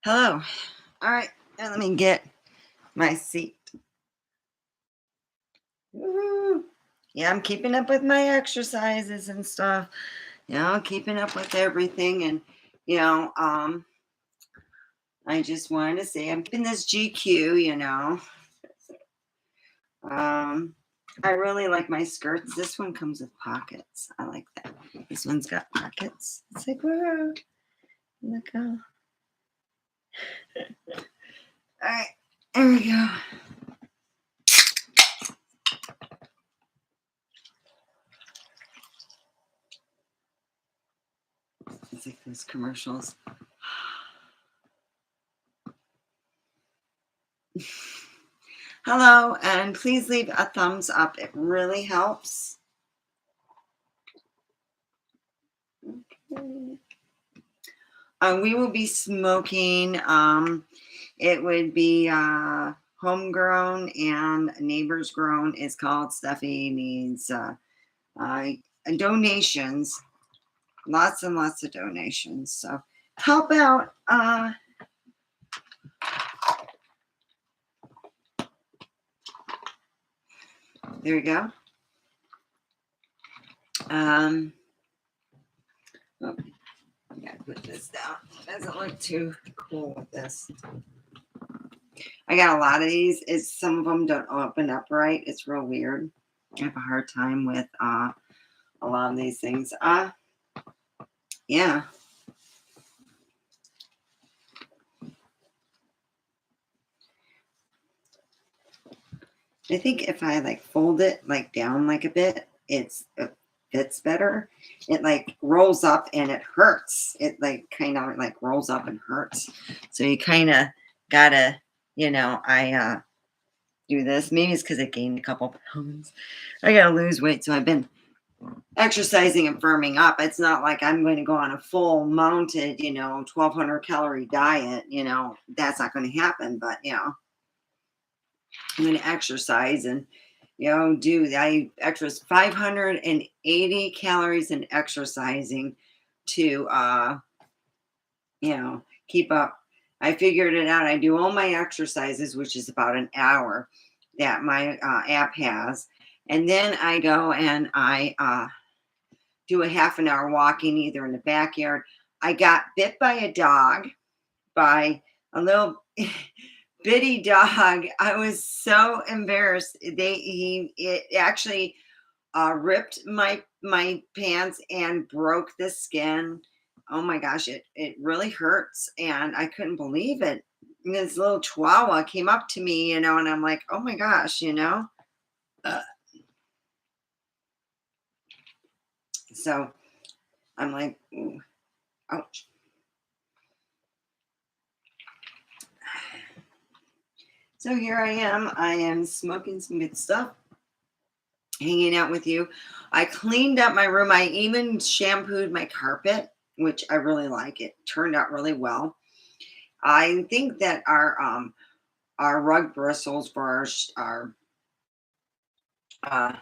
Hello. All right. Now let me get my seat. Woo. Yeah, I'm keeping up with my exercises and stuff. Keeping up with everything. And, you know, um, I just wanted to say I'm keeping this GQ, I really like my skirts. This one comes with pockets. I like that. This one's got pockets. It's like, whoa. Look how. All right. There we go. It's like those commercials. Hello, and please leave a thumbs up. It really helps. Okay. We will be smoking. It would be homegrown and neighbors grown. It's called Steffi Needs donations. Lots and lots of donations. So help out. There we go. Oh, I gotta put this down. It doesn't look too cool with this. I got a lot of these. Some of them don't open up right. It's real weird. I have a hard time with a lot of these things. Yeah. I think if I like fold it like down like a bit, it fits better. It like rolls up and it hurts. It like kind of like rolls up and hurts. So you kind of gotta, I do this. Maybe it's because I gained a couple pounds. I gotta lose weight, so I've been exercising and firming up. It's not like I'm going to go on a full mounted, 1,200 calorie diet. That's not going to happen. But I'm going to exercise and I exercise 580 calories in exercising to keep up. I figured it out. I do all my exercises, which is about an hour that my app has, and then I go and I do a half an hour walking either in the backyard. I got bit by a dog, by a little bitty dog. I was so embarrassed. It actually ripped my pants and broke the skin. Oh my gosh, it really hurts, and I couldn't believe it. And this little chihuahua came up to me, and I'm like, oh my gosh, So I'm like, ooh, ouch. So here I am. I am smoking some good stuff, hanging out with you. I cleaned up my room. I even shampooed my carpet, which I really like. It turned out really well. I think that our rug bristles for our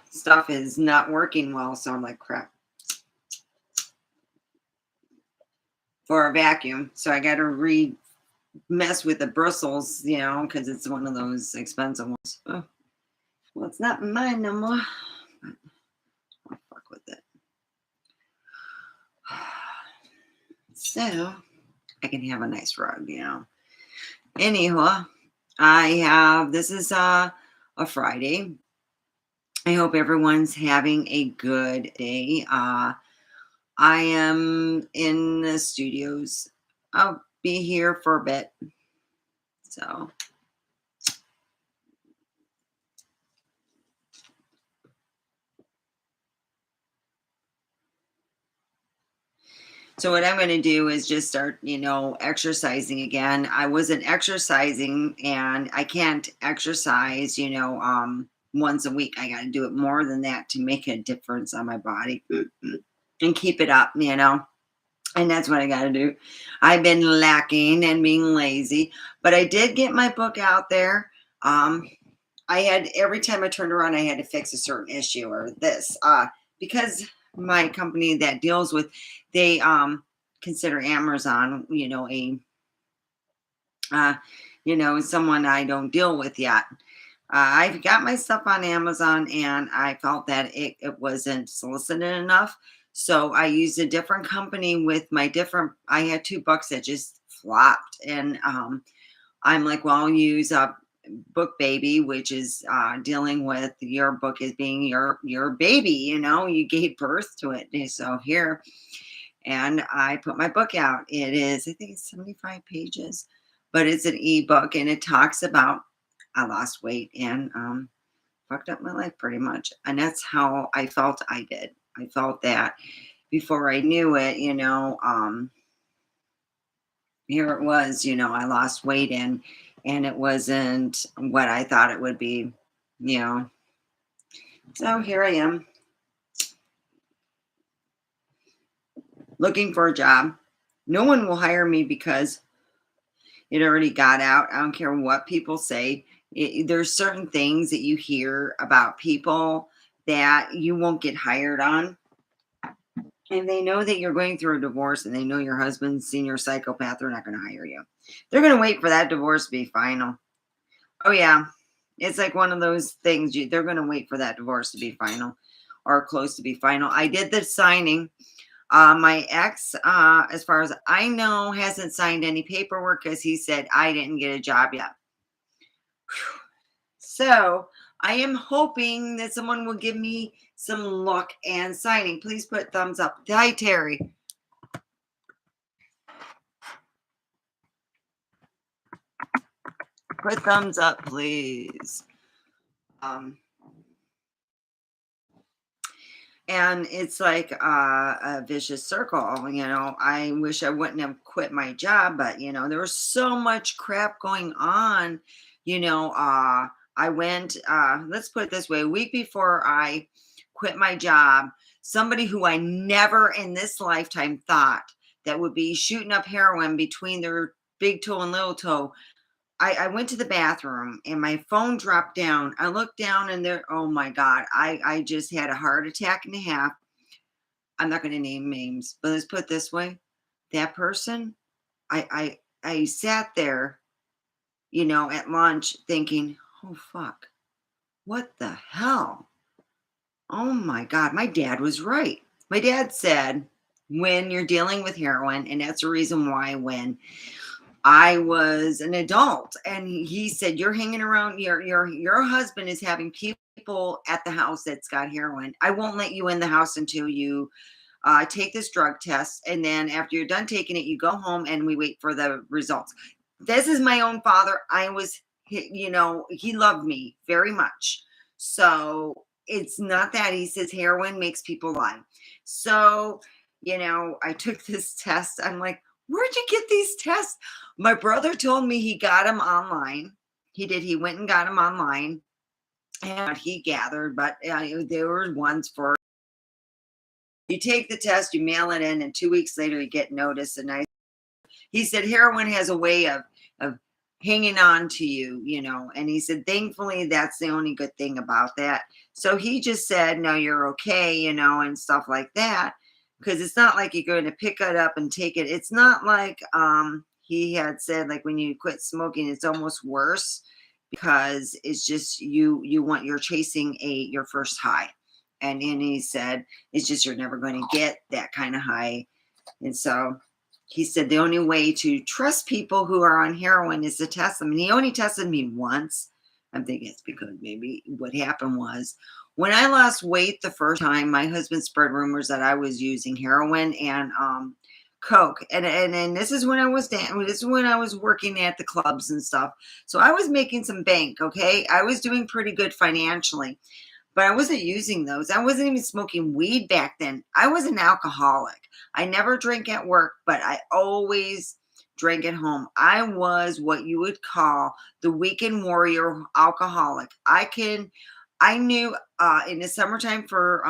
stuff is not working well. So I'm like, crap. For a vacuum. So I got to mess with the bristles, because it's one of those expensive ones. Oh, well, it's not mine no more. I'll fuck with it. So I can have a nice rug, Anyhow, this is a Friday. I hope everyone's having a good day. I am in the studios. I'll be here for a bit. So what I'm going to do is just start, exercising again. I wasn't exercising, and I can't exercise, once a week. I got to do it more than that to make a difference on my body and keep it up, And that's what I got to do. I've been lacking and being lazy, but I did get my book out there. Um, I had every time I turned around, I had to fix a certain issue or this, because my company that deals with, they consider Amazon, uh, someone I don't deal with yet. I've got my stuff on Amazon, and I felt that it wasn't solicited enough. So I used a different company with my different. I had two books that just flopped, and I'm like, well, I'll use Book Baby, which is dealing with your book as being your baby. You gave birth to it. And so here, and I put my book out. It is, I think it's 75 pages, but it's an ebook, and it talks about I lost weight and fucked up my life pretty much. And that's how I felt I did. I felt that before I knew it, here it was, I lost weight and it wasn't what I thought it would be, you know. So here I am looking for a job. No one will hire me because it already got out. I don't care what people say. There's certain things that you hear about people that you won't get hired on. And they know that you're going through a divorce and they know your husband's senior psychopath. They're not going to hire you. They're going to wait for that divorce to be final. Oh, yeah. It's like one of those things. They're going to wait for that divorce to be final or close to be final. I did the signing. My ex, as far as I know, hasn't signed any paperwork because he said I didn't get a job yet. Whew. So I am hoping that someone will give me some luck and signing. Please put thumbs up. Hi, Terry. Put thumbs up, please. And it's like a vicious circle. I wish I wouldn't have quit my job, but there was so much crap going on. I went, let's put it this way, a week before I quit my job, somebody who I never in this lifetime thought that would be shooting up heroin between their big toe and little toe. I went to the bathroom and my phone dropped down. I looked down and there, oh my God, I just had a heart attack and a half. I'm not going to name names, but let's put it this way. That person, I sat there, at lunch thinking, oh fuck, what the hell? Oh my God, my dad was right. My dad said, when you're dealing with heroin, and that's the reason why when I was an adult, and he said, "You're hanging around. Your husband is having people at the house that's got heroin. I won't let you in the house until you take this drug test, and then after you're done taking it, you go home and we wait for the results." This is my own father. He loved me very much. So it's not that he says heroin makes people lie. So, I took this test. I'm like, where'd you get these tests? My brother told me he got them online. He did. He went and got them online and he gathered, but there were ones for you take the test, you mail it in, and 2 weeks later you get notice. And he said heroin has a way of hanging on to you, and he said thankfully that's the only good thing about that. So he just said, no, you're okay, and stuff like that, because it's not like you're going to pick it up and take it. It's not like he had said, like when you quit smoking, it's almost worse because it's just you're chasing your first high. And then he said it's just you're never going to get that kind of high. And so he said the only way to trust people who are on heroin is to test them. And he only tested me once. I'm thinking it's because maybe what happened was when I lost weight the first time, my husband spread rumors that I was using heroin and coke. And this is when I was this is when I was working at the clubs and stuff. So I was making some bank, okay? I was doing pretty good financially. But I wasn't using those. I wasn't even smoking weed back then. I was an alcoholic. I never drank at work, but I always drank at home. I was what you would call the weekend warrior alcoholic. I knew in the summertime for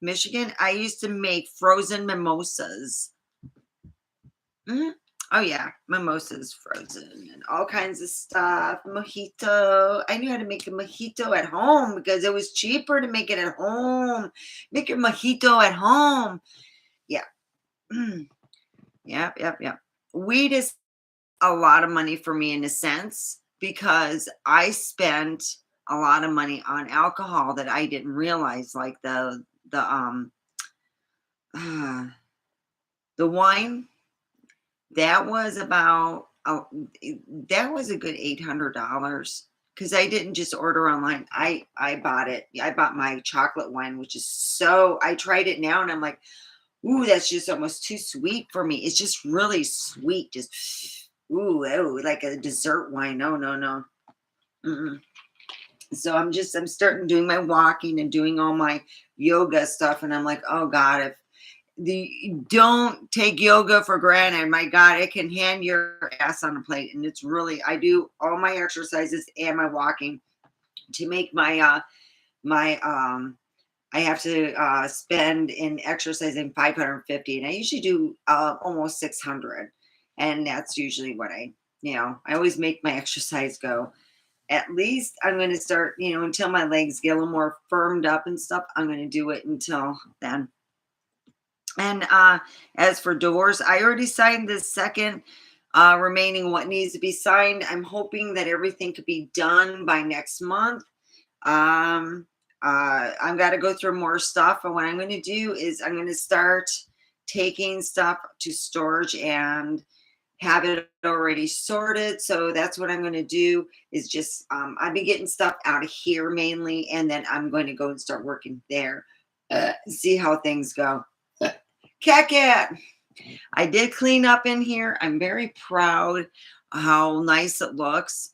Michigan, I used to make frozen mimosas. Mhm. Oh yeah, mimosas frozen and all kinds of stuff. Mojito. I knew how to make a mojito at home because it was cheaper to make it at home. Make your mojito at home. Yeah. Mm. Yep, yep, yep. Weed is a lot of money for me in a sense because I spent a lot of money on alcohol that I didn't realize, like the uh, the wine. That was about that was a good $800 because I didn't just order online. I bought it. I bought my chocolate wine, which is so. I tried it now, and I'm like, ooh, that's just almost too sweet for me. It's just really sweet. Just ooh, like a dessert wine. No, no, no. Mm-mm. So I'm starting doing my walking and doing all my yoga stuff, and I'm like, oh God, if the don't take yoga for granted. My God, it can hand your ass on a plate. And it's really, I do all my exercises and my walking to make my I have to spend in exercising 550, and I usually do almost 600. And that's usually what I always make my exercise go. At least I'm going to start, until my legs get a little more firmed up and stuff. I'm going to do it until then. And as for divorce, I already signed the second remaining what needs to be signed. I'm hoping that everything could be done by next month. Um, I've got to go through more stuff. And what I'm going to do is I'm going to start taking stuff to storage and have it already sorted. So that's what I'm going to do is just, I've been getting stuff out of here mainly. And then I'm going to go and start working there, see how things go. Cat. I did clean up in here. I'm very proud how nice it looks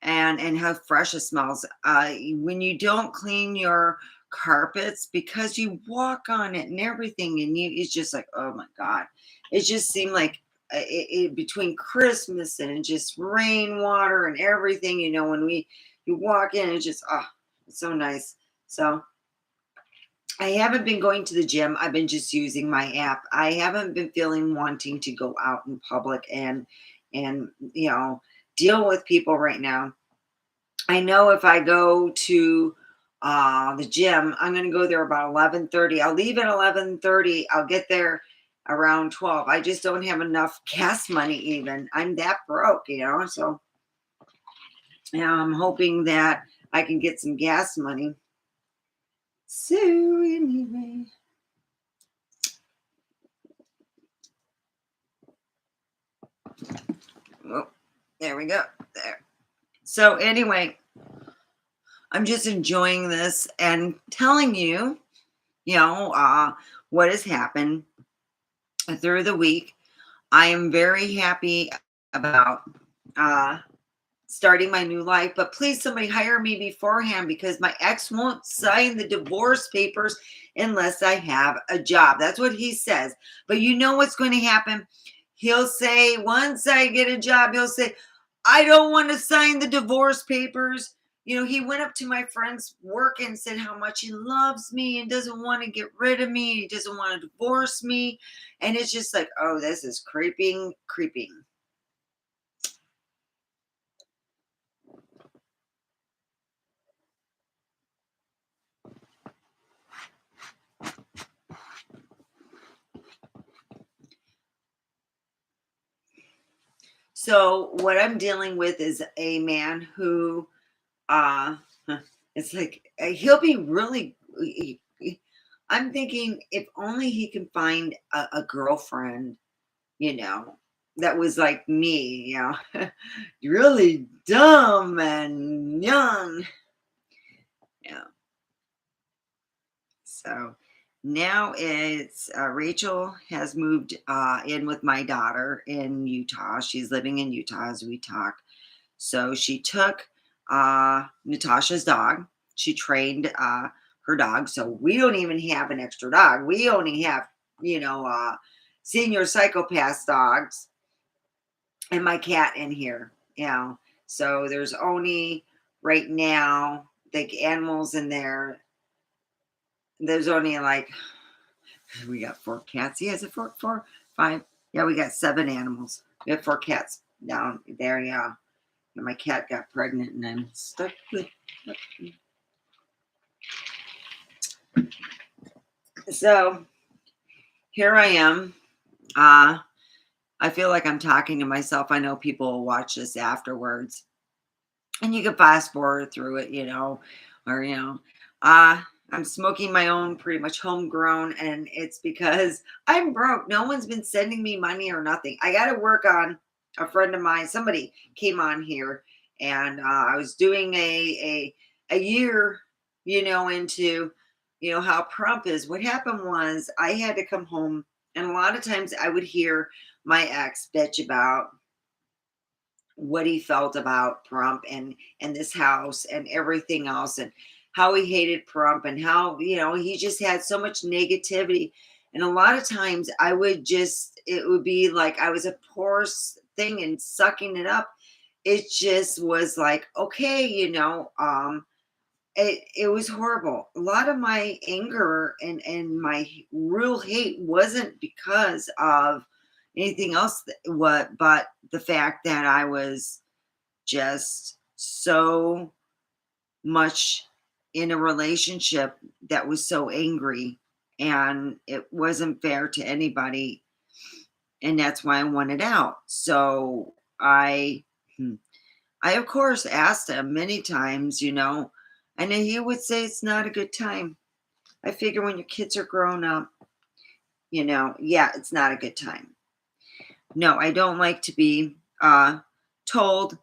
and how fresh it smells. When you don't clean your carpets because you walk on it and everything, and it's just like, oh my God. It just seemed like between Christmas and just rainwater and everything, when you walk in, it's just, it's so nice. So I haven't been going to the gym. I've been just using my app. I haven't been feeling wanting to go out in public and deal with people right now. I know if I go to the gym, I'm going to go there about 11:30. I'll leave at 11:30. I'll get there around 12. I just don't have enough gas money even. I'm that broke. So I'm hoping that I can get some gas money. So anyway. Oh, there we go. There. So anyway, I'm just enjoying this and telling you, what has happened through the week. I am very happy about uh, starting my new life, but please somebody hire me beforehand because my ex won't sign the divorce papers unless I have a job. That's what he says. But you know what's going to happen? He'll say, once I get a job, he'll say, I don't want to sign the divorce papers. He went up to my friend's work and said how much he loves me and doesn't want to get rid of me. He doesn't want to divorce me. And it's just like, oh, this is creeping. So what I'm dealing with is a man who uh it's like he'll be really I'm thinking if only he can find a girlfriend, you know, that was like me, really dumb and young. Yeah. So now it's Rachel has moved in with my daughter in Utah. She's living in Utah as we talk. So she took Natasha's dog. She trained her dog. So we don't even have an extra dog. We only have, senior psychopath dogs and my cat in here. So there's only right now the animals in there. There's only like we got four cats. He has a four, five. Yeah, we got 7 animals. We have 4 cats down there, yeah. And my cat got pregnant and I'm stuck with. So here I am. I feel like I'm talking to myself. I know people will watch this afterwards. And you can fast forward through it, or I'm smoking my own pretty much homegrown, and it's because I'm broke. No one's been sending me money or nothing. I got to work on a friend of mine. Somebody came on here, and I was doing a year, into how Pahrump is. What happened was I had to come home, and a lot of times I would hear my ex bitch about what he felt about Pahrump and this house and everything else, and how he hated Pahrump, and how he just had so much negativity. And a lot of times it would be like I was a poor thing and sucking it up. It just was like, okay, it was horrible. A lot of my anger and my real hate wasn't because of anything else but the fact that I was just so much in a relationship that was so angry, and it wasn't fair to anybody, and that's why I wanted out. So hmm, I of course asked him many times, and then he would say it's not a good time. I figure when your kids are grown up, yeah, it's not a good time. No, I don't like to be told,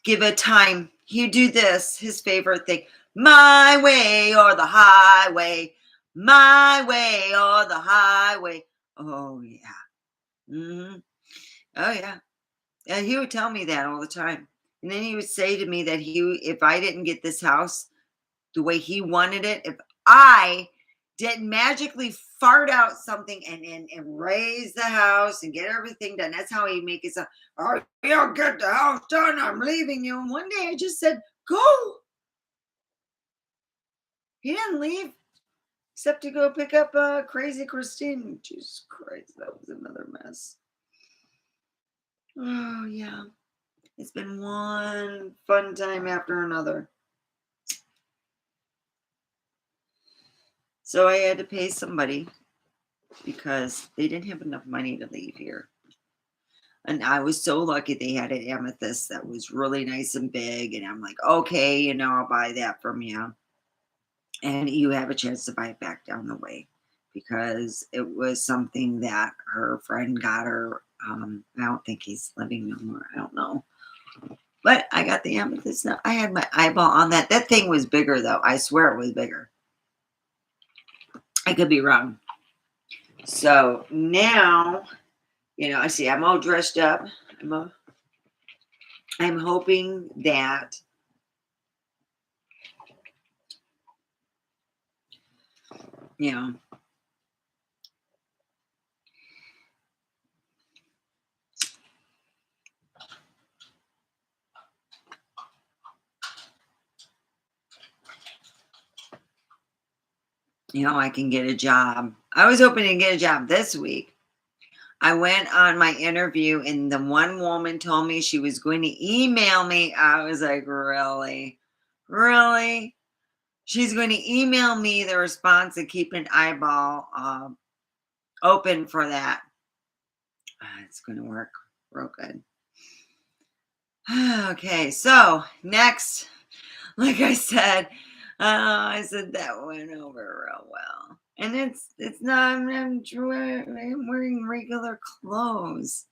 give it time. You do this, his favorite thing. My way or the highway. My way or the highway. Oh yeah. Oh yeah. And he would tell me that all the time. And then he would say to me that if I didn't get this house the way he wanted it, if I didn't magically fart out something and raise the house and get everything done, that's how he make it sound. Oh, you'll get the house done. I'm leaving you. And one day I just said, go. He didn't leave except to go pick up crazy Christine. Jesus Christ, that was another mess. Oh yeah, it's been one fun time after another. So I had to pay somebody because they didn't have enough money to leave here. And I was so lucky they had an amethyst that was really nice and big. And I'm like, okay, I'll buy that from you. And you have a chance to buy it back down the way, because it was something that her friend got her. I don't think he's living no more. I don't know. But I got the amethyst now. I had my eyeball on that. That thing was bigger, though. I swear it was bigger. I could be wrong. So now, I see I'm all dressed up. I'm hoping that, you know, I can get a job. I was hoping to get a job this week. I went on my interview, and the one woman told me she was going to email me. I was like, really? Really? She's going to email me the response and keep an eyeball open for that. It's going to work real good. Okay, so next, like I said that went over real well. And it's not, I'm wearing regular clothes.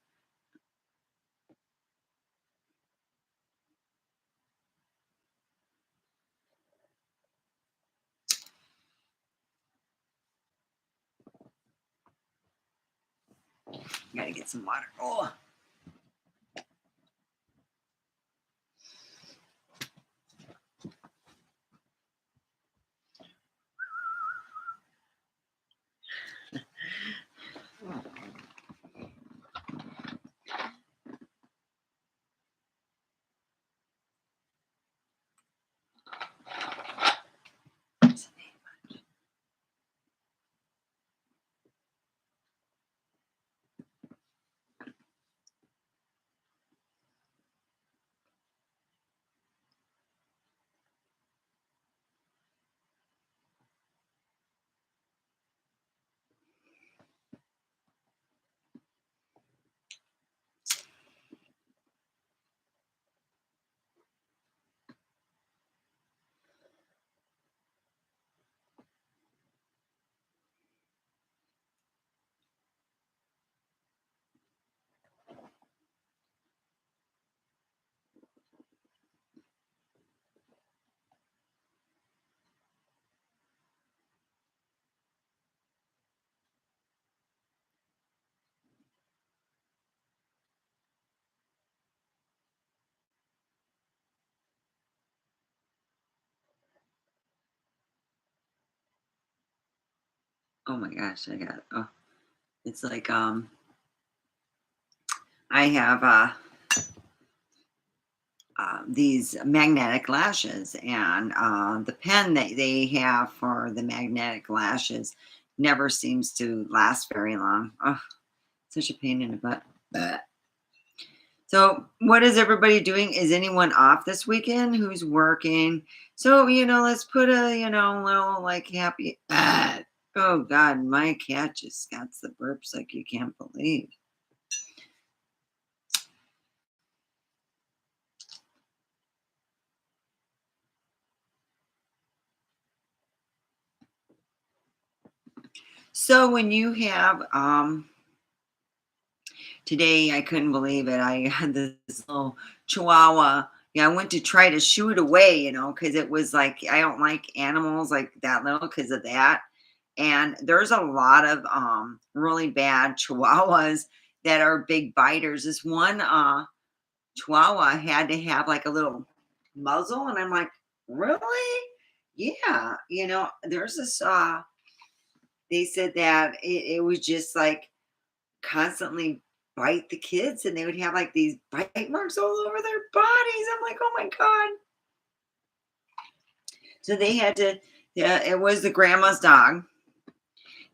Gotta get some water. Oh. Oh my gosh, I got oh, it's like I have these magnetic lashes, and the pen that they have for the magnetic lashes never seems to last very long. Oh, such a pain in the butt. Bleh. So, what is everybody doing? Is anyone off this weekend? Who's working? So, let's put a, little like happy. Oh God, my cat just got the burps like you can't believe. So, when you have today, I couldn't believe it. I had this little chihuahua. Yeah, I went to try to shoo it away, because it was like I don't like animals like that little because of that. And there's a lot of really bad chihuahuas that are big biters. This one chihuahua had to have like a little muzzle, and I'm like, really? Yeah, there's this they said that it was just like constantly bite the kids, and they would have like these bite marks all over their bodies. I'm like, oh my God. So they had to, yeah, it was the grandma's dog.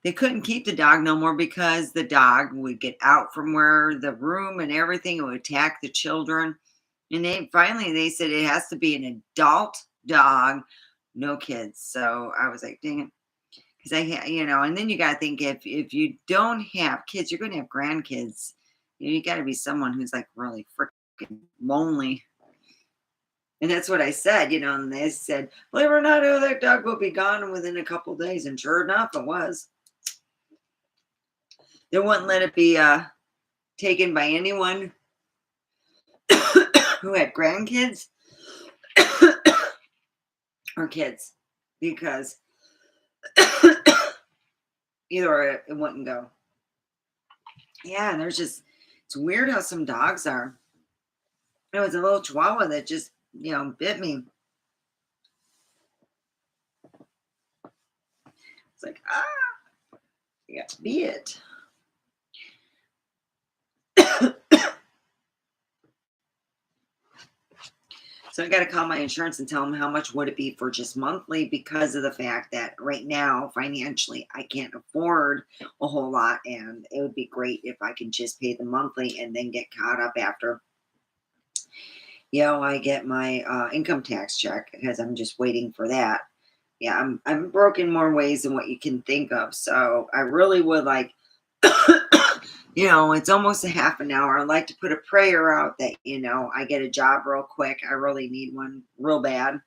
They couldn't keep the dog no more because the dog would get out from where the room and everything. It would attack the children. And they said it has to be an adult dog, no kids. So I was like, dang it. Because and then you got to think if you don't have kids, you're going to have grandkids. You got to be someone who's like really freaking lonely. And that's what I said, and they said, believe it or not, oh, that dog will be gone within a couple days. And sure enough, it was. They wouldn't let it be taken by anyone who had grandkids or kids, because either or it wouldn't go. Yeah, and it's weird how some dogs are. It was a little chihuahua that just, bit me. It's like, you got to be it. So I got to call my insurance and tell them how much would it be for just monthly, because of the fact that right now financially I can't afford a whole lot, and it would be great if I could just pay the monthly and then get caught up after I get my income tax check, because I'm just waiting for that. Yeah, I'm broke in more ways than what you can think of. So I really would like it's almost a half an hour. I'd like to put a prayer out that, I get a job real quick. I really need one real bad.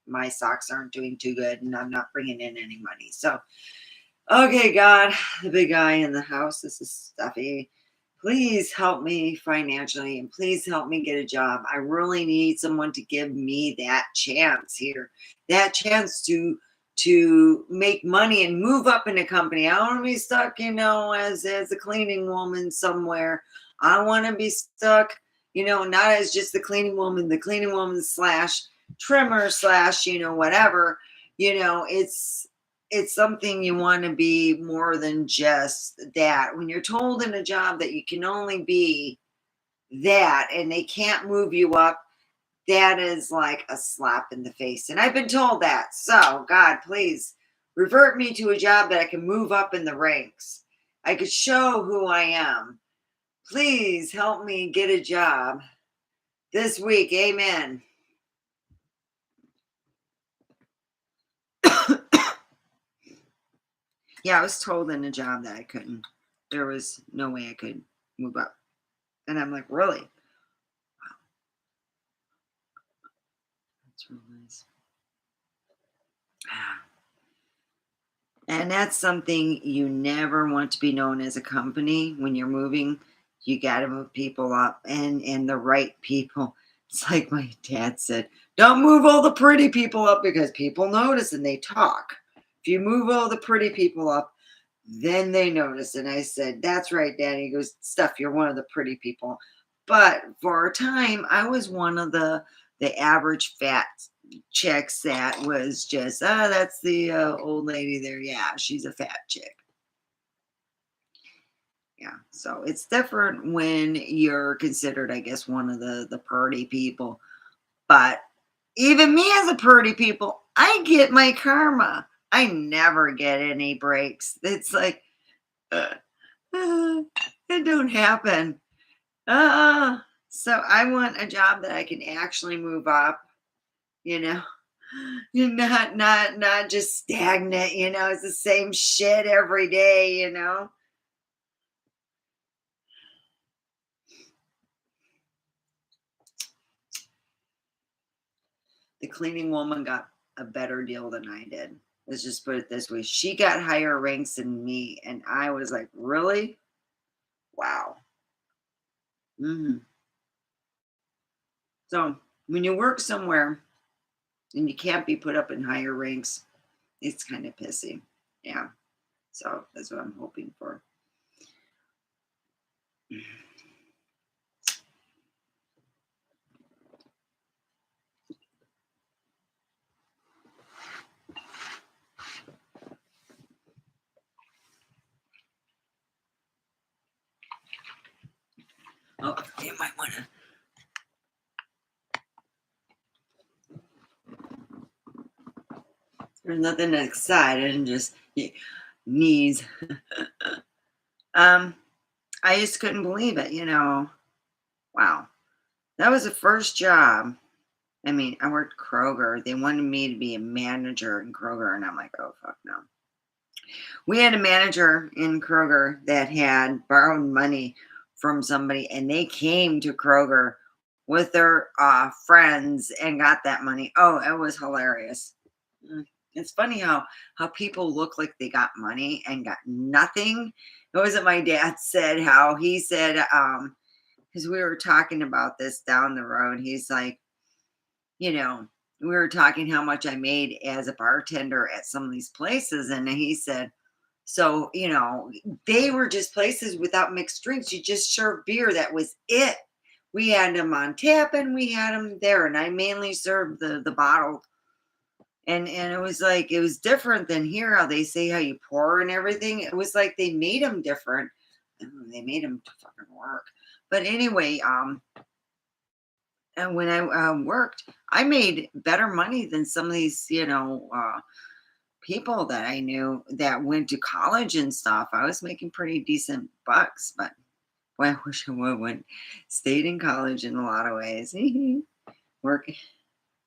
My socks aren't doing too good, and I'm not bringing in any money. So, okay, God, the big guy in the house, this is stuffy. Please help me financially, and please help me get a job. I really need someone to give me that chance here, that chance to make money and move up in a company. I don't want to be stuck, as a cleaning woman somewhere. I want to be stuck, not as just the cleaning woman slash trimmer slash, whatever. It's something you want to be more than just that. When you're told in a job that you can only be that and they can't move you up, that is like a slap in the face. And I've been told that. So, God, please revert me to a job that I can move up in the ranks. I could show who I am. Please help me get a job this week. Amen. Yeah, I was told in a job that I couldn't. There was no way I could move up. And I'm like, really? Wow. That's real nice. And that's something you never want to be known as a company when you're moving. You got to move people up, and the right people. It's like my dad said, don't move all the pretty people up because people notice and they talk. If you move all the pretty people up, then they notice. And I said, that's right, Daddy. He goes, Steph, you're one of the pretty people. But for a time, I was one of the average fat chicks that was just, that's the old lady there. Yeah, she's a fat chick. Yeah. So it's different when you're considered, I guess, one of the purdy people. But even me as a purdy people, I get my karma. I never get any breaks. It's like, uh, uh, it don't happen. Uh, so I want a job that I can actually move up, you know. You're not just stagnant, it's the same shit every day, The cleaning woman got a better deal than I did. Let's just put it this way. She got higher ranks than me, and I was like, "Really? Wow." Mhm. So, when you work somewhere and you can't be put up in higher ranks, it's kind of pissy. Yeah. So, that's what I'm hoping for. Oh, you might want to. There's nothing excited and just knees. um, I just couldn't believe it. Wow. That was the first job. I mean, I worked Kroger. They wanted me to be a manager in Kroger, and I'm like, oh fuck no. We had a manager in Kroger that had borrowed money from somebody, and they came to Kroger with their friends and got that money. Oh, it was hilarious. Mm. It's funny how people look like they got money and got nothing. It wasn't my dad said how he said because we were talking about this down the road. He's like, you know, we were talking how much I made as a bartender at some of these places. And he said, so, they were just places without mixed drinks. You just served beer. That was it. We had them on tap and we had them there. And I mainly served the bottled. And it was like, it was different than here, how they say how you pour and everything. It was like they made them different. And they made them to fucking work. But anyway, and when I worked, I made better money than some of these, people that I knew that went to college and stuff. I was making pretty decent bucks, but boy, I wish I would went stayed in college in a lot of ways. Work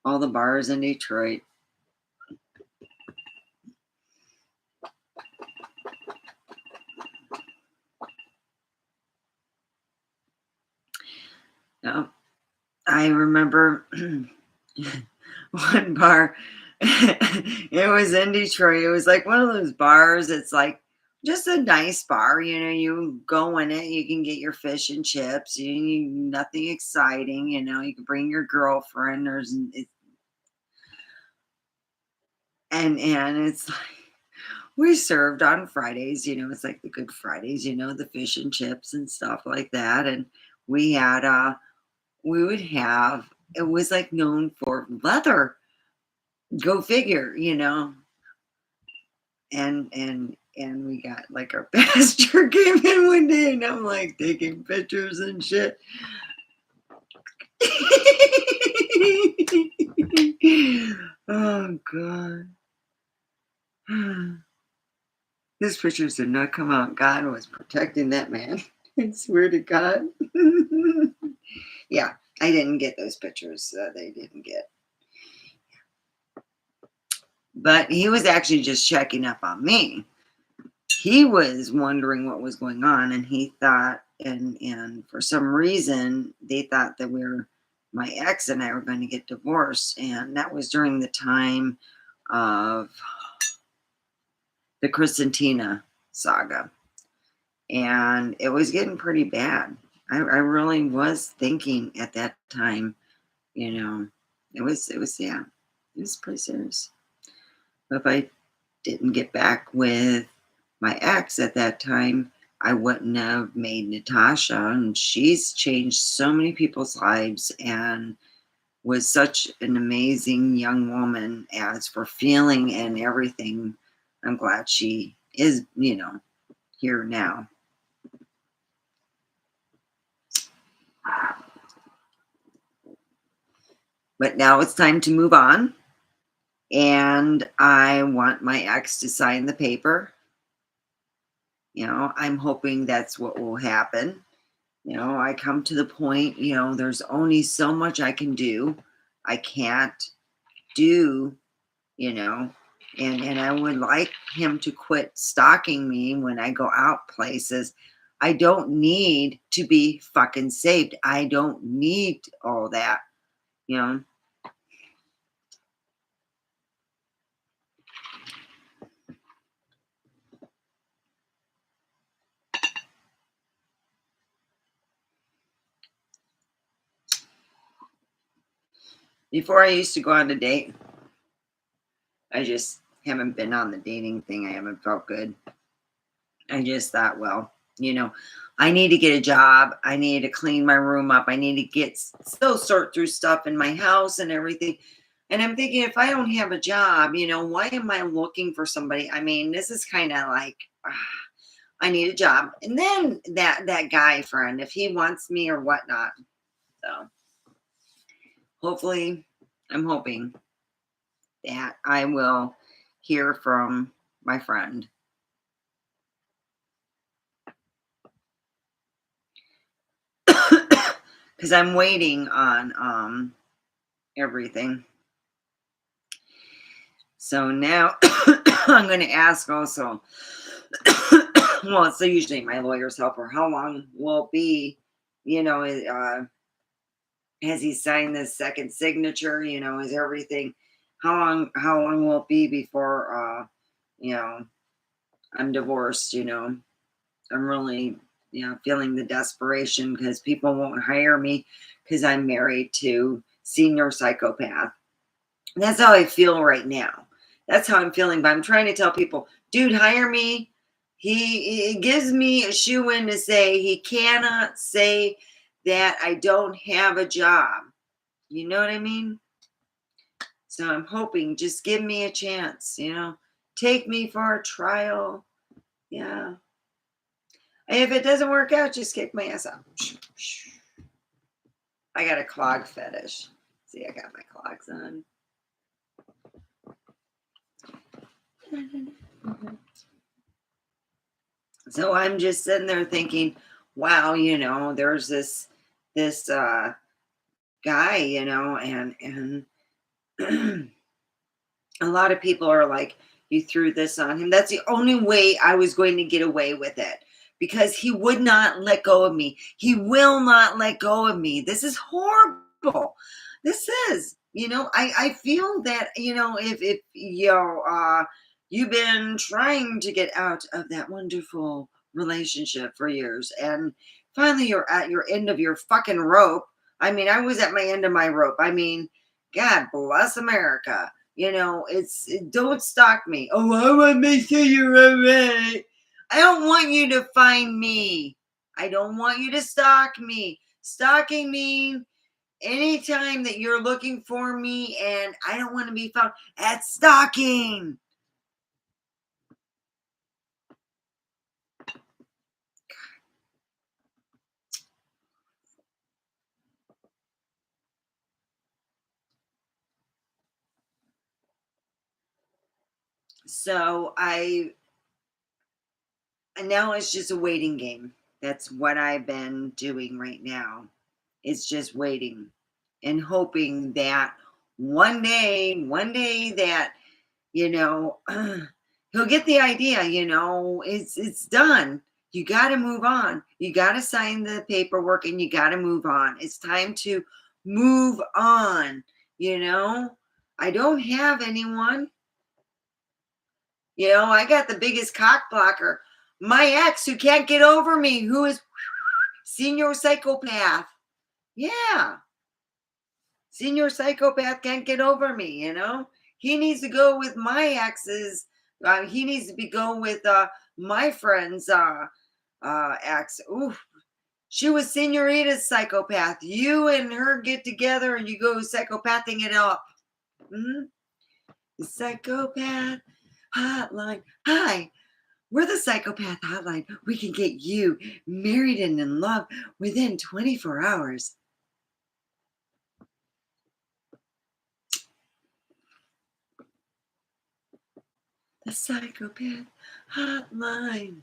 all the bars in Detroit. Yeah, I remember one bar. It was in Detroit. It was like one of those bars. It's like just a nice bar. You go in it, you can get your fish and chips. Nothing exciting. You can bring your girlfriend. And it's like we served on Fridays. It's like the Good Fridays. The fish and chips and stuff like that. And we had we would have. It was like known for leather. Go figure. And we got like our pastor came in one day and I'm like taking pictures and shit. Oh god. These pictures did not come out. God was protecting that man. I swear to God. Yeah, I didn't get those pictures. They didn't get. But he was actually just checking up on me. He was wondering what was going on, and he thought, and for some reason, they thought that my ex and I were going to get divorced, and that was during the time of the Christentina saga, and it was getting pretty bad. I really was thinking at that time, it was yeah, it was pretty serious. But if I didn't get back with my ex at that time, I wouldn't have made Natasha. And she's changed so many people's lives and was such an amazing young woman as for feeling and everything. I'm glad she is, here now. But now it's time to move on. And I want my ex to sign the paper. I'm hoping that's what will happen. I come to the point, there's only so much I can do. I can't do, you know, and I would like him to quit stalking me when I go out places. I don't need to be fucking saved. I don't need all that, you know. Before I used to go on a date, I just haven't been on the dating thing. I haven't felt good. I just thought, well, I need to get a job. I need to clean my room up. I need to still sort through stuff in my house and everything. And I'm thinking, if I don't have a job, why am I looking for somebody? I mean, this is kind of like, I need a job. And then that guy friend, if he wants me or whatnot. So hopefully, I'm hoping that I will hear from my friend. Because I'm waiting on everything. So now I'm going to ask also, well, it's usually my lawyer's helper, how long will it be, has he signed this second signature, is everything, how long will it be before, I'm divorced, I'm really, feeling the desperation because people won't hire me because I'm married to senior psychopath. And that's how I feel right now. That's how I'm feeling. But I'm trying to tell people, dude, hire me. He gives me a shoe in to say he cannot say that I don't have a job. You know what I mean? So I'm hoping, just give me a chance, take me for a trial. Yeah. If it doesn't work out, just kick my ass out. I got a clog fetish. See, I got my clogs on. So I'm just sitting there thinking, wow, there's this guy, and a lot of people are like, you threw this on him. That's the only way I was going to get away with it, because he would not let go of me. He will not let go of me. This is horrible. This is, I feel that, if you've been trying to get out of that wonderful relationship for years, and finally you're at your end of your fucking rope. I mean, I was at my end of my rope. I mean, God bless America. Don't stalk me. Oh, I want to make sure you're all right. I don't want you to find me. I don't want you to stalk me. Stalking means anytime that you're looking for me and I don't want to be found. That's stalking. So and now it's just a waiting game. That's what I've been doing right now. It's just waiting and hoping that one day that, he'll get the idea, it's done. You got to move on. You got to sign the paperwork and you got to move on. It's time to move on. I don't have anyone. I got the biggest cock blocker. My ex who can't get over me, who is senior psychopath. Yeah. Senior psychopath can't get over me, He needs to go with my exes. He needs to go with my friend's ex. Ooh, she was Senorita's psychopath. You and her get together and you go psychopathing it up. Mm-hmm. The psychopath hotline. Hi, we're the psychopath hotline. We can get you married and in love within 24 hours. A psychopath hotline.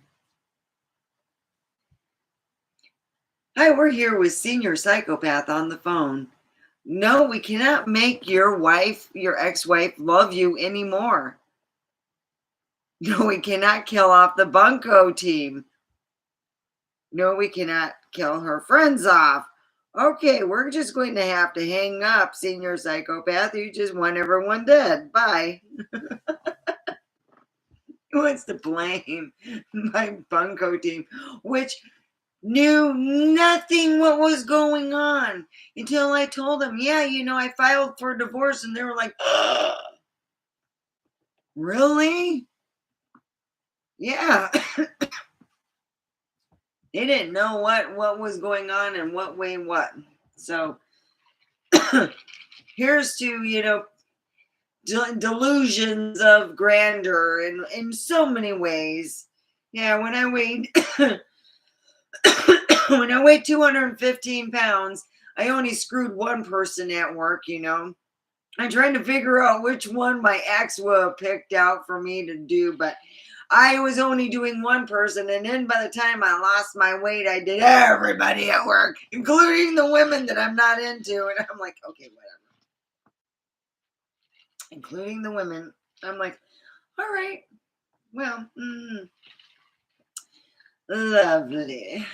Hi, we're here with senior psychopath on the phone. No, we cannot make your wife, your ex-wife, love you anymore. No, we cannot kill off the bunco team. No, we cannot kill her friends off. Okay, we're just going to have to hang up, senior psychopath. You just want everyone dead. Bye. Who wants to blame my bunco team, which knew nothing what was going on until I told them, yeah, I filed for divorce, and they were like, really? Yeah. They didn't know what was going on and what way what. So here's to, delusions of grandeur in so many ways. Yeah, when I weighed when I weighed 215 pounds, I only screwed one person at work. I'm trying to figure out which one my ex would have picked out for me to do, but I was only doing one person, and then by the time I lost my weight, I did everybody at work, including the women that I'm not into. And I'm like, okay, whatever. Including the women. I'm like, all right, well, lovely.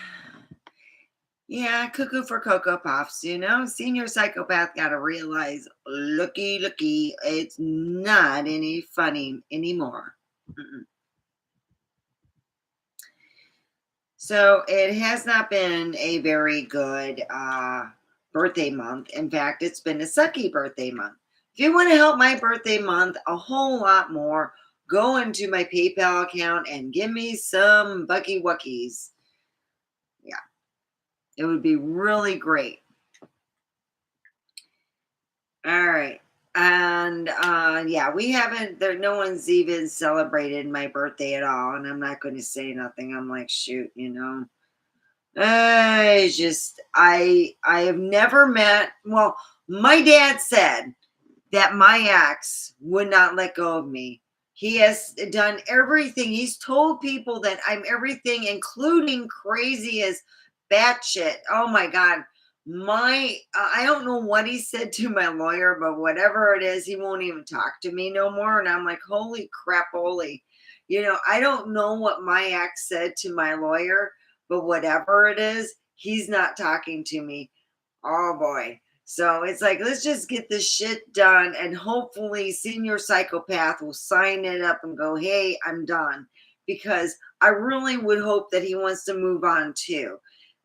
Yeah, cuckoo for Cocoa Puffs, Senior psychopath got to realize, looky, it's not any funny anymore. Mm-mm. So it has not been a very good birthday month. In fact, it's been a sucky birthday month. If you want to help my birthday month a whole lot more, go into my PayPal account and give me some Bucky Wuckies. Yeah, it would be really great. All right. And yeah, we haven't, no one's even celebrated my birthday at all. And I'm not going to say nothing. I'm like, shoot, I have never met, well, my dad said that my ex would not let go of me. He has done everything. He's told people that I'm everything, including crazy as batshit. Oh my God. I don't know what he said to my lawyer, but whatever it is, he won't even talk to me no more. And I'm like, holy crap, holy. I don't know what my ex said to my lawyer, but whatever it is, he's not talking to me. Oh boy. So it's like, let's just get this shit done. And hopefully, senior psychopath will sign it up and go, hey, I'm done. Because I really would hope that he wants to move on too.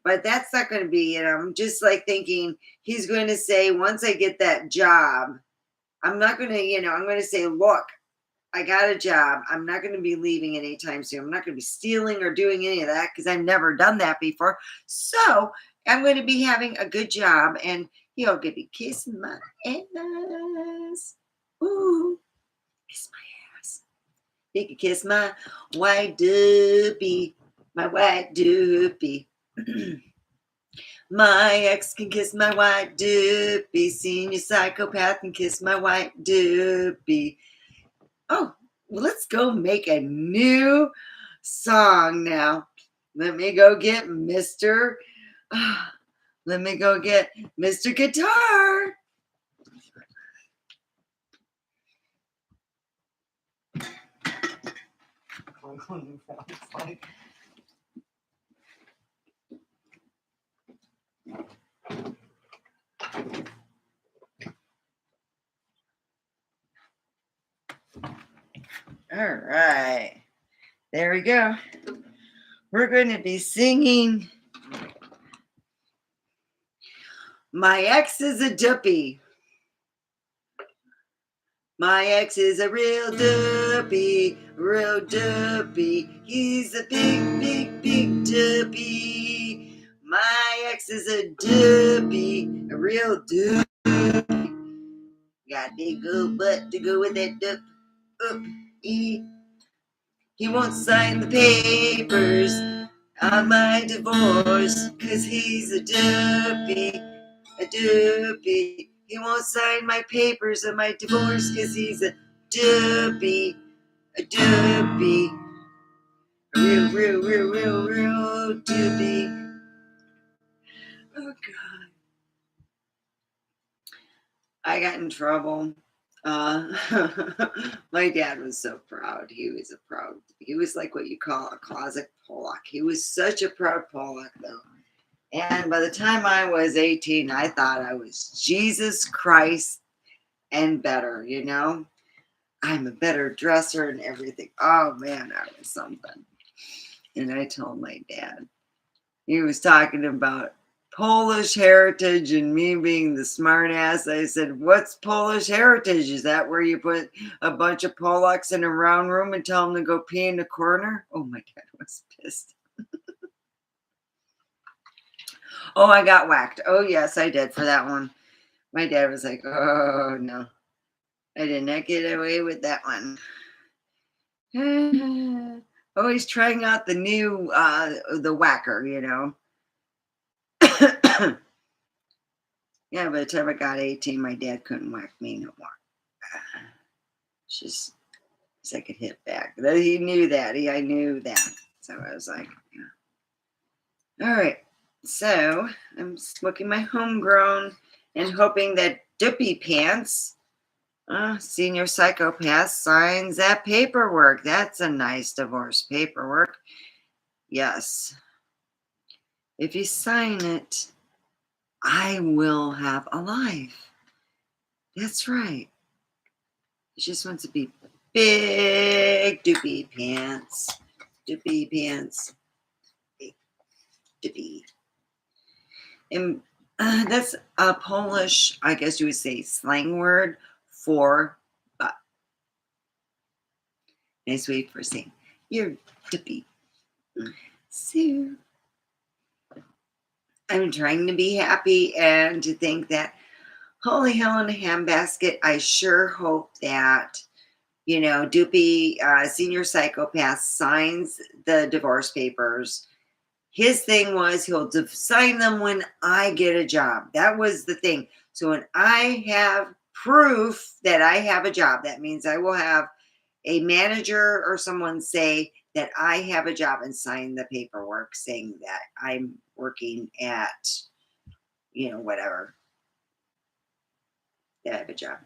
But that's not going to be it. I'm just like thinking he's going to say, once I get that job, I'm not going to, I'm going to say, look, I got a job. I'm not going to be leaving anytime soon. I'm not going to be stealing or doing any of that because I've never done that before. So I'm going to be having a good job, and he'll get me kissing my ass. Ooh, kiss my ass. He can kiss my white doopy, my white doopy. My ex can kiss my white doopy. Senior psychopath can kiss my white doopy. Oh, well, let's go make a new song now. Let me go get Mr. Let me go get Mr. Guitar. All right. There we go. We're going to be singing My Ex is a Duppy. My ex is a real duppy, real duppy. He's a big, big, big duppy. My ex is a duppy, a real duppy. Got a big old butt to go with that dup. He won't sign the papers on my divorce, 'cause he's a duppy, a duppy. He won't sign my papers on my divorce, 'cause he's a duppy, Doopy. Real doopy. Oh, God. I got in trouble. Uh, my dad was so proud. He was like what you call a closet Pollock. He was such a proud Pollock, though. And by the time I was 18, I thought I was Jesus Christ and better, you know? I'm a better dresser and everything. Oh, man, I was something. And I told my dad, he was talking about Polish heritage and me being the smart ass. I said, what's Polish heritage? Is that where you put a bunch of Polacks in a round room and tell them to go pee in the corner? Oh, my dad was pissed. Oh, I got whacked. Oh, yes, I did for that one. My dad was like, oh, no, I did not get away with that one. Always trying out the new, the whacker, you know. Yeah, by the time I got 18, my dad couldn't whack me no more. It's just, I could hit back. He knew that. I knew that. So I was like, yeah. All right. So I'm smoking my homegrown and hoping that Dippy Pants, senior psychopath, signs that paperwork. That's a nice divorce paperwork. Yes. If you sign it, I will have a life. That's right. He just wants to be big doopy pants. Doopy pants. Big doopy. And that's a Polish, I guess you would say, slang word for butt. Nice way for saying you're doopy. So I'm trying to be happy and to think that holy hell in a handbasket. I sure hope that, you know, Doopy, senior psychopath, signs the divorce papers. His thing was he'll sign them when I get a job. That was the thing. So when I have proof that I have a job, that means I will have a manager or someone say that I have a job and sign the paperwork saying that I'm working at, you know, whatever, that I have a job.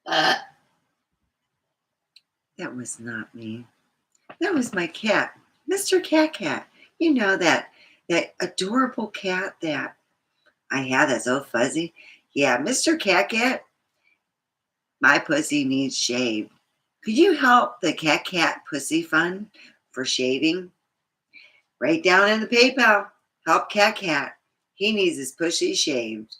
Uh, that was not me. That was my cat, Mr. Cat Cat. You know that adorable cat that I have that's so fuzzy. Yeah, Mr. Cat Cat, my pussy needs shaved. Could you help the Cat Cat Pussy Fund for shaving? Right down in the PayPal. Help Cat Cat. He needs his pussy shaved.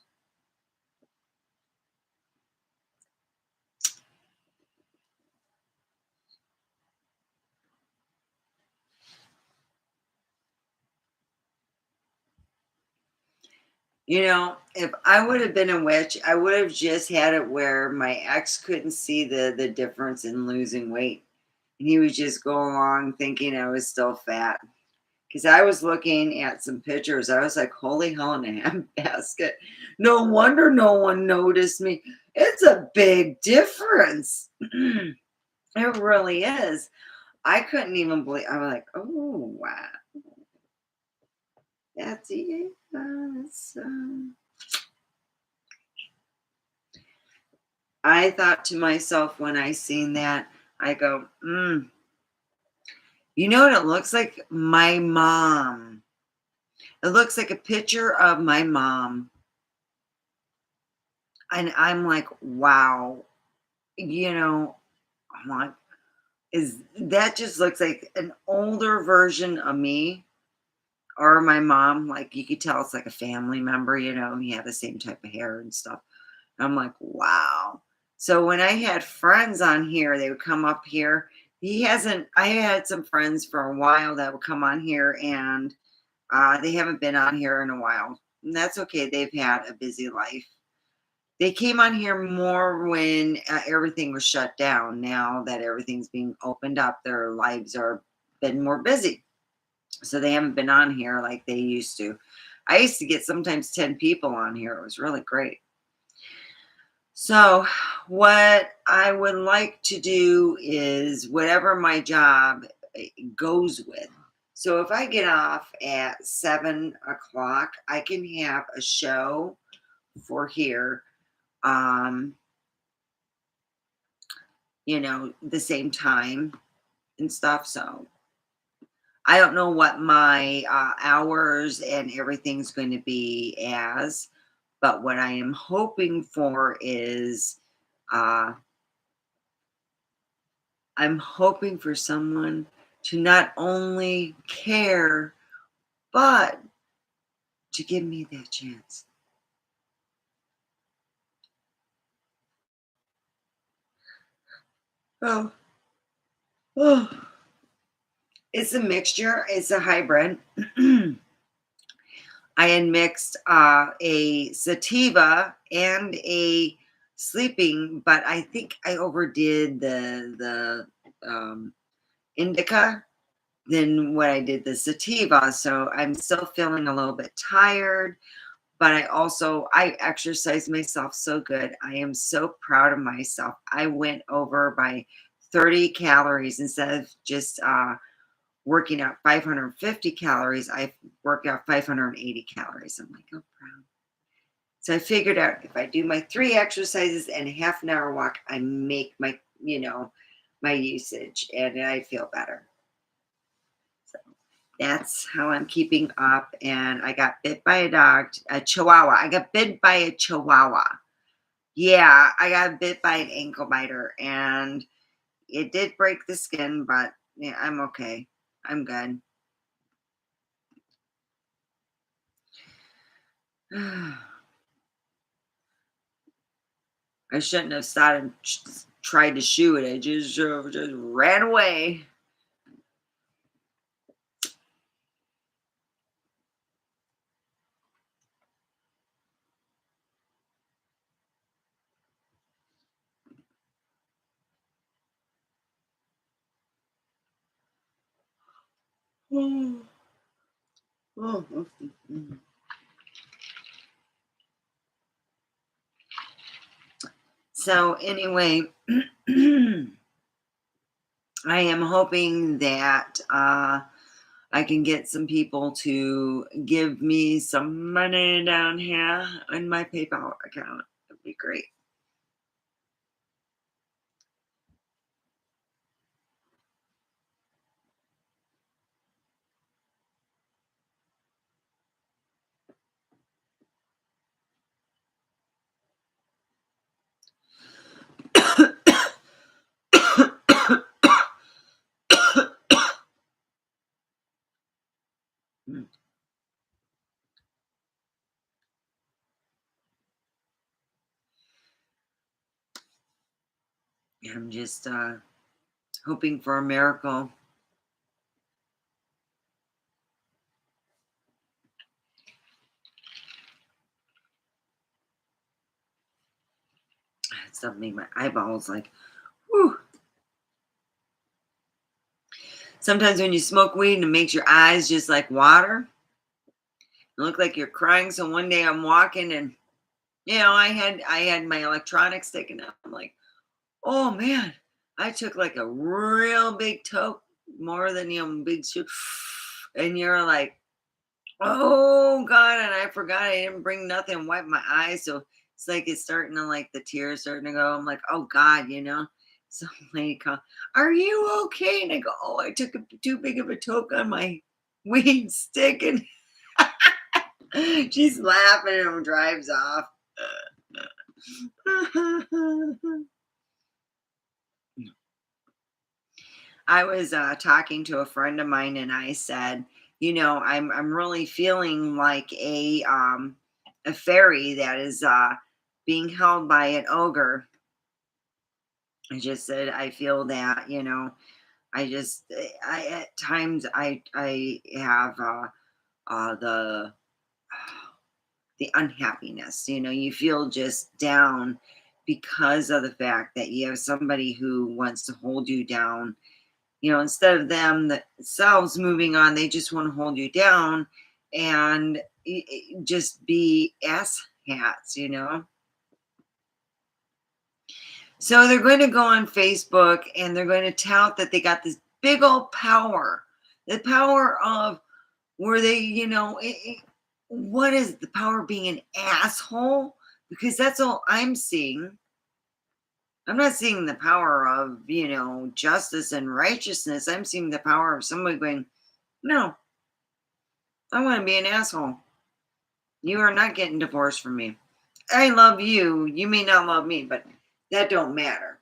You know, if I would have been a witch, I would have just had it where my ex couldn't see the difference in losing weight. And he would just go along thinking I was still fat. Because I was looking at some pictures. I was like, holy hell in a handbasket. No wonder no one noticed me. It's a big difference. It really is. I couldn't even believe. I was like, oh, wow. That's it. I thought to myself when I seen that, I go, you know what it looks like? My mom. It looks like a picture of my mom. And I'm like, wow, you know, I'm like, is that just looks like an older version of me or my mom? Like you could tell it's like a family member, you know, he had the same type of hair and stuff. I'm like, wow. So when I had friends on here, they would come up here. I had some friends for a while that would come on here and they haven't been on here in a while. And that's okay. They've had a busy life. They came on here more when everything was shut down. Now that everything's being opened up, their lives are been more busy. So they haven't been on here like they used to. I used to get sometimes 10 people on here. It was really great. So, what I would like to do is whatever my job goes with. So, if I get off at 7 o'clock, I can have a show for here, um, the same time and stuff. So, I don't know what my hours and everything's going to be as, but what I am hoping for is uh, I'm hoping for someone to not only care, but to give me that chance. Oh, oh. It's a mixture, it's a hybrid. I had mixed a sativa and a sleeping, but I think I overdid the indica than what I did the sativa. So I'm still feeling a little bit tired, but I exercise myself so good. I am so proud of myself. I went over by 30 calories instead of just working out 550 calories. I worked out 580 calories. I'm like, oh, proud. So I figured out if I do my 3 exercises and a half an hour walk, I make my usage and I feel better. So that's how I'm keeping up. And I got bit by a dog, a chihuahua. I got bit by a chihuahua. Yeah, I got bit by an ankle biter and it did break the skin, but yeah, I'm okay. I'm good. I shouldn't have tried to shoot it. I just ran away. Oh, oh, oh, oh. So anyway, I am hoping that I can get some people to give me some money down here in my PayPal account. That'd be great. I'm just hoping for a miracle. Stuff made my eyeballs like, whew. Sometimes when you smoke weed and it makes your eyes just like water, it look like you're crying. So one day I'm walking and I had my electronics taken out. I'm like, oh man, I took like a real big toke, more than big shoe. And you're like, oh God, and I forgot I didn't bring nothing, wipe my eyes. So it's like it's starting to like the tears starting to go. I'm like, oh God. So lady call, are you okay? And I go, oh, I took too big of a toke on my weed stick, and she's laughing and drives off. I was talking to a friend of mine, and I said, I'm really feeling like a fairy that is being held by an ogre. I just said I feel that, I at times I have the unhappiness. You feel just down because of the fact that you have somebody who wants to hold you down Instead of themselves moving on, they just want to hold you down and just be ass hats. So they're going to go on Facebook and they're going to tout that they got this big old power, the power of where they, what is the power of being an asshole? Because that's all I'm seeing. I'm not seeing the power of, justice and righteousness. I'm seeing the power of somebody going, no, I want to be an asshole. You are not getting divorced from me. I love you. You may not love me, but that don't matter.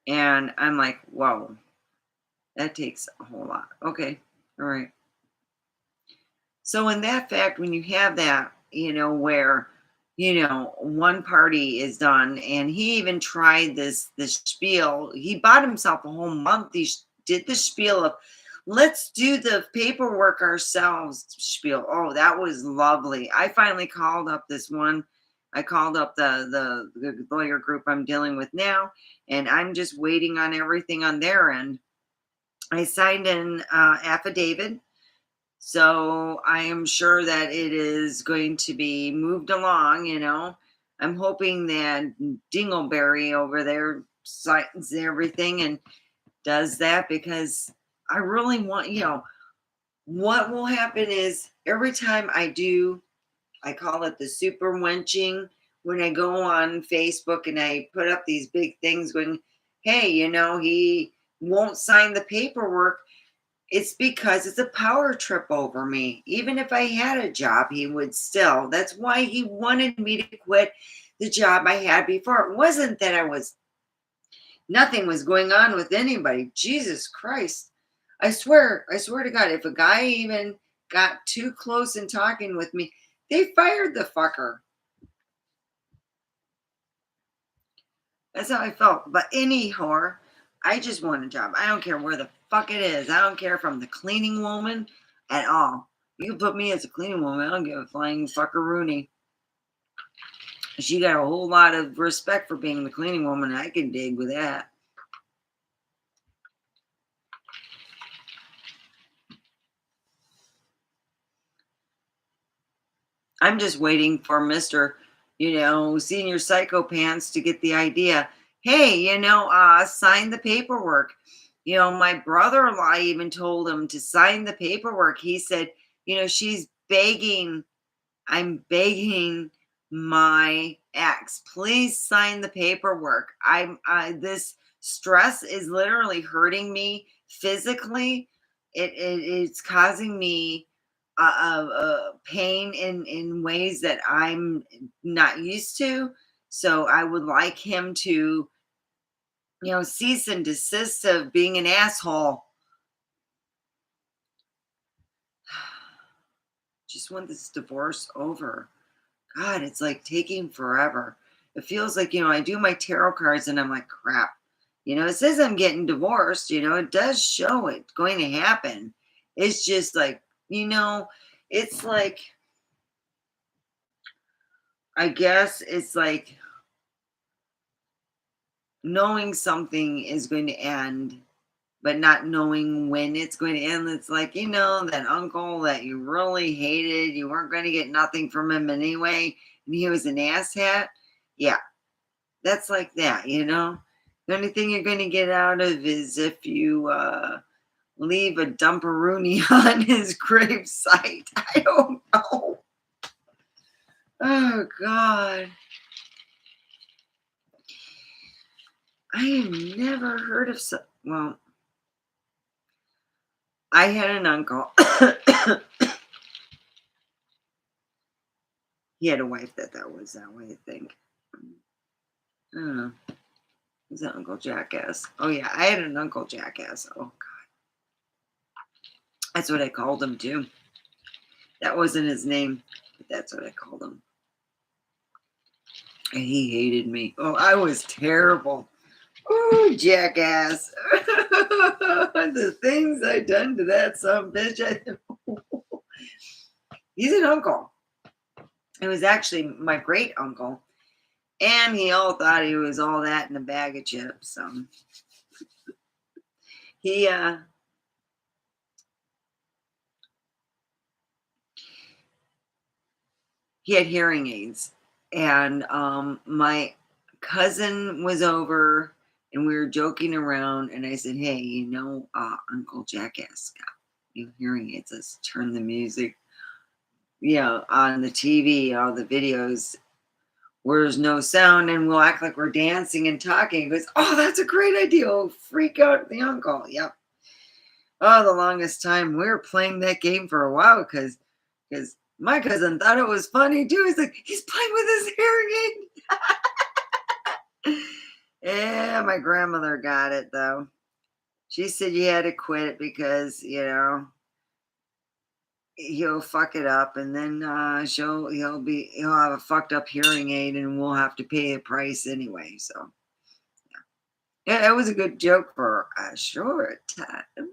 And I'm like, whoa, that takes a whole lot. Okay. All right. So in that fact, when you have that, where, one party is done, and he even tried this spiel. He bought himself a whole month. He did the spiel of, let's do the paperwork ourselves spiel. Oh, that was lovely. I finally called up this one. I called up the lawyer group I'm dealing with now, and I'm just waiting on everything on their end. I signed an affidavit. So I am sure that it is going to be moved along. I'm hoping that Dingleberry over there signs everything and does that, because I really want, what will happen is every time I call it the super wenching, when I go on Facebook and I put up these big things going, hey, he won't sign the paperwork. It's because it's a power trip over me. Even if I had a job, he would still. That's why he wanted me to quit the job I had before. It wasn't that nothing was going on with anybody. Jesus Christ. I swear to God, if a guy even got too close in talking with me, they fired the fucker. That's how I felt. But anyhow, I just want a job. I don't care where the fuck it is. I don't care if I'm the cleaning woman at all. You can put me as a cleaning woman. I don't give a flying fuckaroony. She got a whole lot of respect for being the cleaning woman. I can dig with that. I'm just waiting for Mr. Senior Psychopants to get the idea. Hey, sign the paperwork. My brother-in-law even told him to sign the paperwork. He said, she's begging, I'm begging my ex, please sign the paperwork. This stress is literally hurting me physically. It's causing me pain in ways that I'm not used to. So I would like him to, cease and desist of being an asshole. Just want this divorce over. God, it's like taking forever. It feels like, I do my tarot cards and I'm like, crap. It says I'm getting divorced. It does show it's going to happen. It's just like, it's like, I guess it's like knowing something is going to end, but not knowing when it's going to end. It's like, that uncle that you really hated, you weren't going to get nothing from him anyway, and he was an asshat. Yeah, that's like that, The only thing you're going to get out of is if you leave a dumperoonie on his gravesite. I don't know. Oh, God. I have never heard of well, I had an uncle. He had a wife that was that way, I think. I don't know. Was that Uncle Jackass? Oh, yeah, I had an Uncle Jackass. Oh, God. That's what I called him, too. That wasn't his name, but that's what I called him. And he hated me. Oh, I was terrible. Oh, jackass. The things I done to that son bitch. He's an uncle. It was actually my great uncle. And he all thought he was all that in a bag of chips. He he had hearing aids, and my cousin was over, and we were joking around, and I said, "Hey, Uncle Jackass got new hearing aids. Let's turn the music, on the TV, all the videos where there's no sound, and we'll act like we're dancing and talking." He goes, "Oh, that's a great idea. We'll freak out the uncle." Yep. Oh, the longest time we were playing that game for a while because my cousin thought it was funny too. He's like, he's playing with his hearing aid. Yeah, my grandmother got it though. She said you had to quit it because he'll fuck it up, and then he'll have a fucked up hearing aid, and we'll have to pay the price anyway. So yeah, it was a good joke for a short time.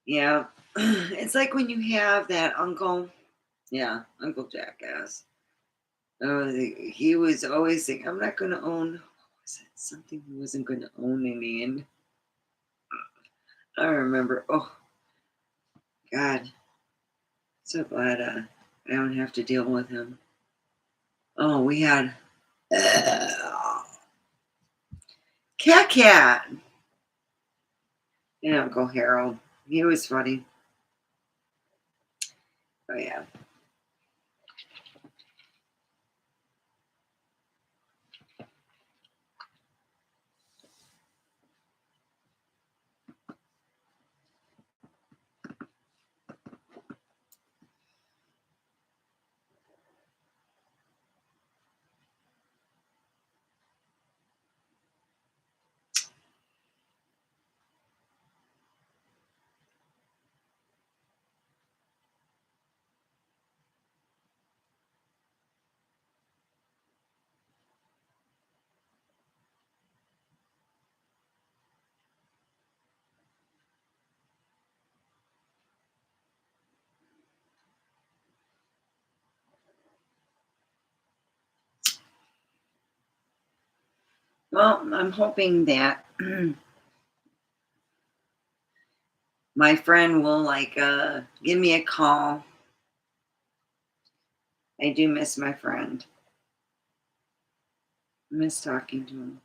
Yeah, it's like when you have that uncle. Yeah, Uncle Jackass. Oh, he was always saying, "I'm not going to own." What was it? Something he wasn't going to own in the end. I remember. Oh God, so glad I don't have to deal with him. Oh, we had Cat, and Uncle Harold. He was funny. Oh yeah. Well, I'm hoping that my friend will give me a call. I do miss my friend. I miss talking to him.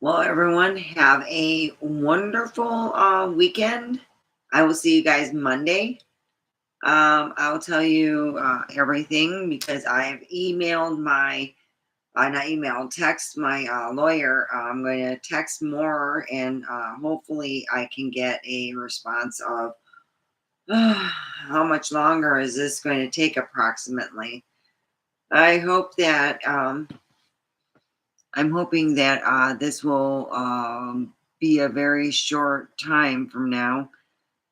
Well, everyone, have a wonderful weekend. I will see you guys Monday. I'll tell you everything because I have emailed not emailed, text my lawyer. I'm going to text more, and hopefully I can get a response of how much longer is this going to take approximately. I hope that I'm hoping that this will be a very short time from now.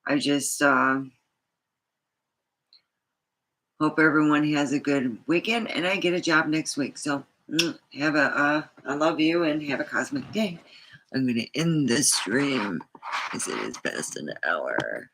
I just hope everyone has a good weekend and I get a job next week. So I love you and have a cosmic day. I'm going to end this stream because it is past an hour.